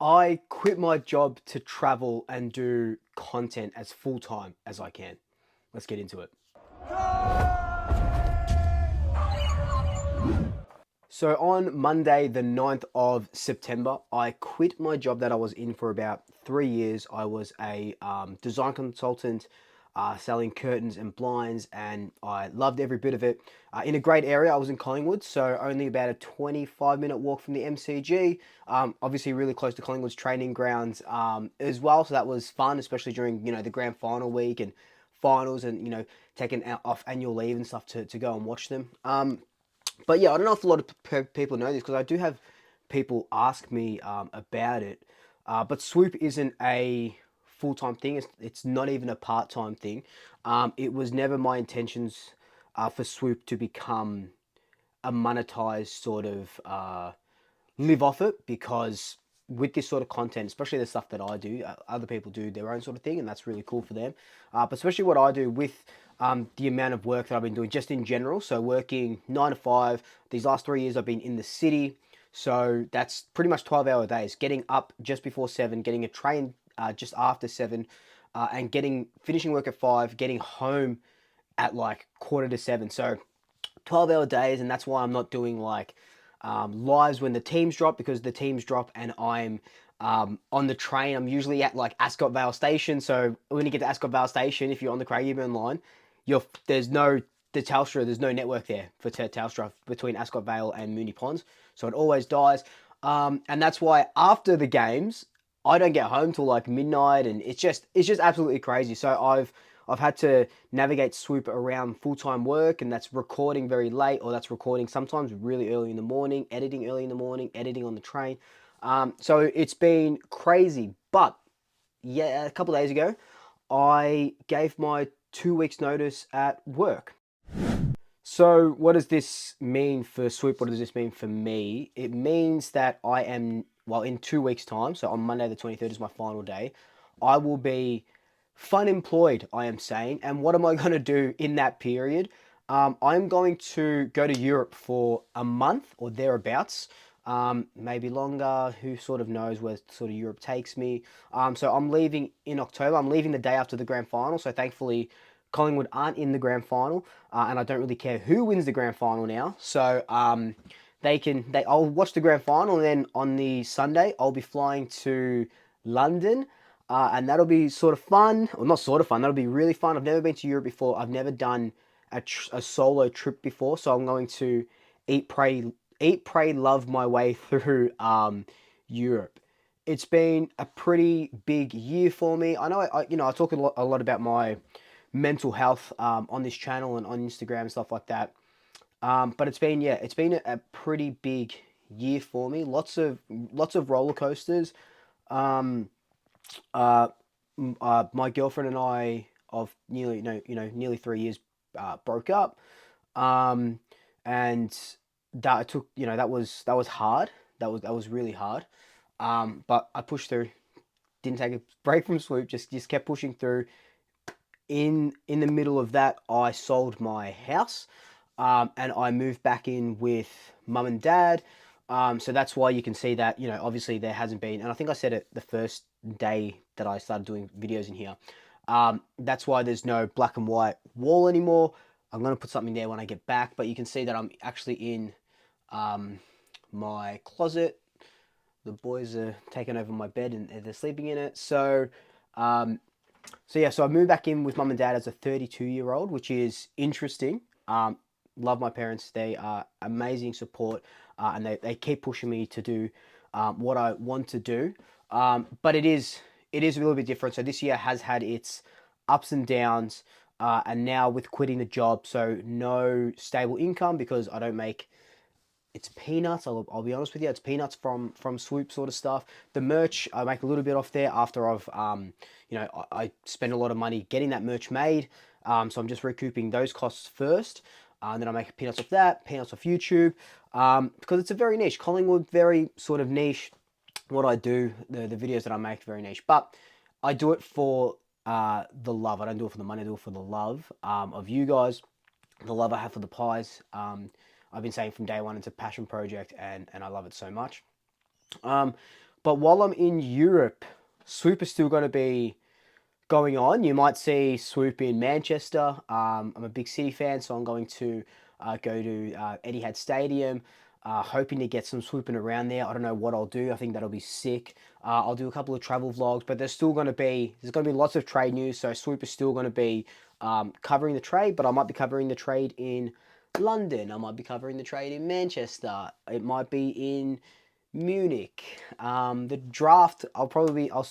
I quit my job to travel and do content as full time as I can. Let's get into it. So on Monday, the 9th of September, I quit my job that I was in for about 3 years. I was a design consultant selling curtains and blinds, and I loved every bit of it. In a great area, I was in Collingwood, so only about a 25-minute walk from the MCG. Obviously, really close to Collingwood's training grounds as well, so that was fun, especially during the grand final week and finals, and taking off annual leave and stuff to go and watch them. But yeah, I don't know if a lot of people know this because I do have people ask me about it. But Swoop isn't a full time thing. It's not even a part time thing. It was never my intentions for Swoop to become a monetized sort of live off it, because with this sort of content, especially the stuff that I do, other people do their own sort of thing, and that's really cool for them. But especially what I do with the amount of work that I've been doing just in general. So working 9 to 5. These last 3 years, I've been in the city. So that's pretty much 12-hour days. Getting up just before 7, getting a train just after 7, and finishing work at 5, getting home at like quarter to 7. So 12-hour days, and that's why I'm not doing like lives when the teams drop, because the teams drop and I'm on the train. I'm usually at like Ascot Vale Station. So when you get to Ascot Vale Station, if you're on the Craigieburn line, there's no the Telstra. There's no network there for Telstra between Ascot Vale and Moonee Ponds, so it always dies. And that's why after the games, I don't get home till like midnight, and it's just absolutely crazy. So I've had to navigate Swoop around full time work, and that's recording very late, or that's recording sometimes really early in the morning, editing early in the morning, editing on the train. So it's been crazy. But yeah, a couple of days ago, I gave my 2 weeks notice at work. So what does this mean for Swoop? What does this mean for me? It means that I am, well, in 2 weeks' time, so on Monday the 23rd is my final day, I will be fun employed, I am saying. And what am I going to do in that period? I'm going to go to Europe for a month or thereabouts, maybe longer. Who sort of knows where sort of Europe takes me? So I'm leaving in October. I'm leaving the day after the grand final. So thankfully, Collingwood aren't in the grand final, and I don't really care who wins the grand final now. So I'll watch the grand final, and then on the Sunday I'll be flying to London, and that'll be sort of fun, or not sort of fun. That'll be really fun. I've never been to Europe before. I've never done a solo trip before, so I'm going to eat, pray, love my way through Europe. It's been a pretty big year for me. I know I talk a lot about my mental health on this channel and on Instagram and stuff like that. But it's been a pretty big year for me. Lots of roller coasters. Um, uh, my girlfriend and I of nearly 3 years broke up, um, and that took that was hard. That was really hard. But I pushed through. Didn't take a break from Swoop. Just kept pushing through. In the middle of that, I sold my house, and I moved back in with mum and dad. So that's why you can see that, obviously there hasn't been, and I think I said it the first day that I started doing videos in here. That's why there's no black and white wall anymore. I'm going to put something there when I get back, but you can see that I'm actually in my closet. The boys are taking over my bed and they're sleeping in it. Um, so I moved back in with mum and dad as a 32-year-old, which is interesting. Love my parents; they are amazing support, and they keep pushing me to do what I want to do. But it is a little bit different. So this year has had its ups and downs, and now with quitting the job, so no stable income because I don't make, it's peanuts. I'll be honest with you. It's peanuts from Swoop sort of stuff. The merch, I make a little bit off there after I spend a lot of money getting that merch made. So I'm just recouping those costs first. And then I make peanuts off that, peanuts off YouTube, because it's a very niche. Collingwood, very sort of niche. What I do, the videos that I make, very niche. But I do it for the love. I don't do it for the money. I do it for the love of you guys, the love I have for the pies. I've been saying from day one it's a passion project, and I love it so much. Um, But while I'm in Europe, Swoop is still going to be going on. You might see Swoop in Manchester. I'm a big City fan, so I'm going to go to Etihad Stadium, hoping to get some swooping around there. I don't know what I'll do. I think that'll be sick. I'll do a couple of travel vlogs, but there's going to be lots of trade news. So Swoop is still going to be covering the trade, but I might be covering the trade in London. I might be covering the trade in Manchester. It might be in Munich. The draft, I'll probably, I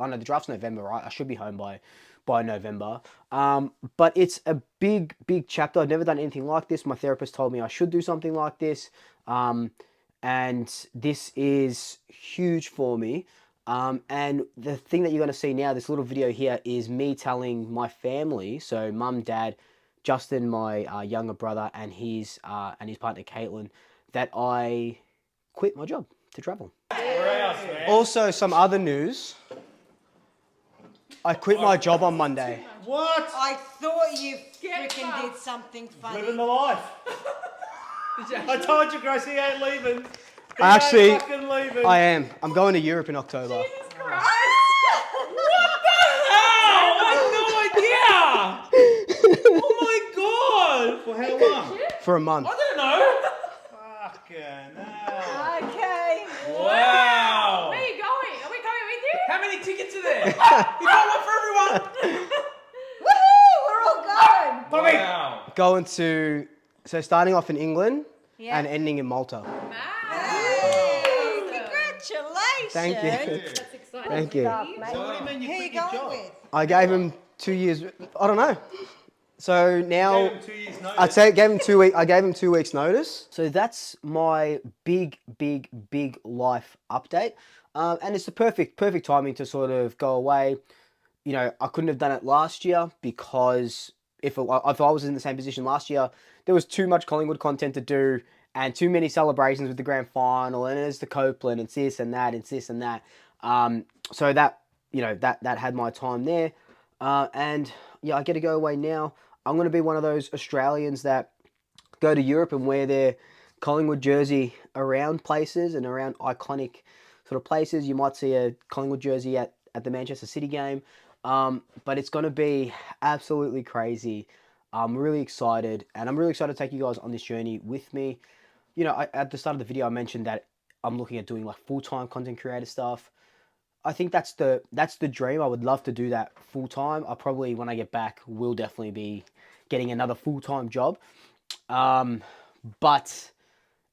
know the draft's November, right? I should be home by November. But it's a big, big chapter. I've never done anything like this. My therapist told me I should do something like this. And this is huge for me. And the thing that you're going to see now, this little video here, is me telling my family, so mum, dad, Justin, my younger brother, and his partner Caitlin, that I quit my job to travel. Also, some other news. I quit my job on Monday. What? I thought you freaking did something funny. Living the life. I told you, Grace, he ain't leaving. Actually, ain't fucking leaving. I am. I'm going to Europe in October. Jesus Christ! What the hell? I had no idea! Oh my god! For how long? For a month. I don't know. Fucking hell. Okay. Wow! Where are you going? Are we coming with you? How many tickets are there? You got one for everyone! Woohoo! We're all going. Wow! Going to, so starting off in England Yeah. and ending in Malta. Hey, congratulations. Thank you. That's exciting. Thank you. So what do you mean you Who are quit you your going job? with? I gave him 2 years. I don't know. So now Gave him 2 years notice. I'd say gave him 2 weeks. I gave him 2 weeks notice. So that's my big life update. And it's the perfect timing to sort of go away. You know, I couldn't have done it last year because if I was in the same position last year, there was too much Collingwood content to do and too many celebrations with the grand final and it's the Copeland and this and that and this and that. So that, you know, that had my time there. And yeah, I get to go away now. I'm going to be one of those Australians that go to Europe and wear their Collingwood jersey around places and around iconic sort of places. You might see a Collingwood jersey at the Manchester City game. But it's going to be absolutely crazy. I'm really excited, and I'm really excited to take you guys on this journey with me. You know, at the start of the video, I mentioned that I'm looking at doing like full-time content creator stuff. I think that's the dream. I would love to do that full-time. I probably, when I get back, will definitely be getting another full-time job. But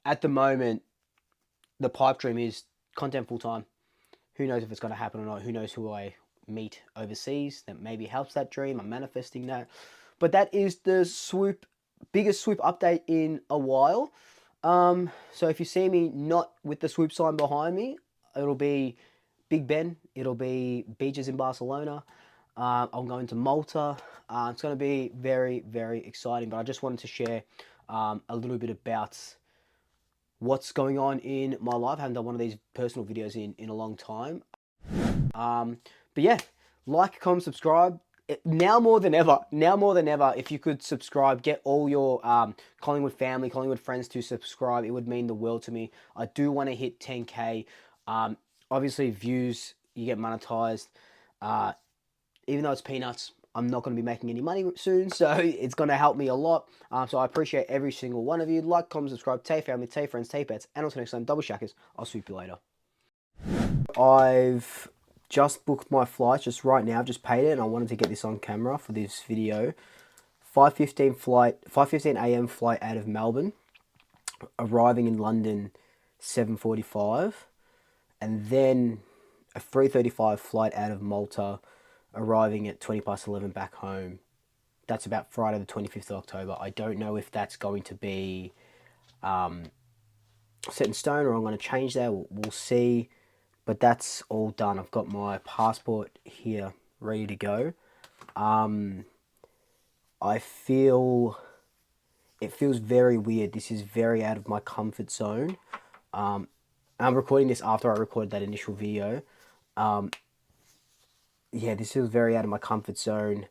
at the moment, the pipe dream is content full-time. Who knows if it's going to happen or not? Who knows who I meet overseas that maybe helps that dream. I'm manifesting that. But that is the biggest Swoop update in a while. So if you see me not with the Swoop sign behind me, it'll be Big Ben. It'll be beaches in Barcelona. I'm going to Malta. It's going to be very exciting. But I just wanted to share a little bit about what's going on in my life. I haven't done one of these personal videos in a long time. But yeah, like, comment, subscribe. Now more than ever, if you could subscribe, get all your Collingwood family, Collingwood friends to subscribe. It would mean the world to me. I do want to hit 10K. Obviously, views, you get monetized. Even though it's peanuts, I'm not going to be making any money soon, so it's going to help me a lot. So I appreciate every single one of you. Like, comment, subscribe, tell your family, tell your friends, tell your pets, and until next time, double shackers. I'll swoop you later. I've just booked my flight just right now. I've just paid it and I wanted to get this on camera for this video. 5:15 a.m. flight out of Melbourne, arriving in London 7:45, and then a 3:35 flight out of Malta, arriving at 11 back home. That's about Friday the 25th of October. I don't know if that's going to be set in stone or I'm going to change that. We'll see. But that's all done. I've got my passport here ready to go. I feel, it feels very weird. This is very out of my comfort zone. I'm recording this after I recorded that initial video. Yeah, this feels very out of my comfort zone.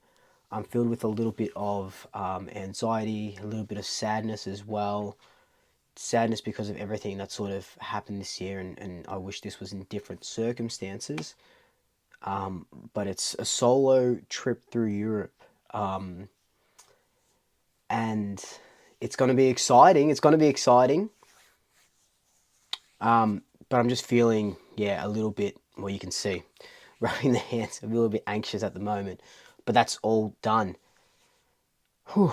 I'm filled with a little bit of anxiety, a little bit of sadness as well. sadness because of everything that sort of happened this year, and I wish this was in different circumstances. But it's a solo trip through Europe, and it's going to be exciting. It's going to be exciting. But I'm just feeling, yeah, a little bit, well, you can see, rubbing the hands, a little bit anxious at the moment. But that's all done. Whew.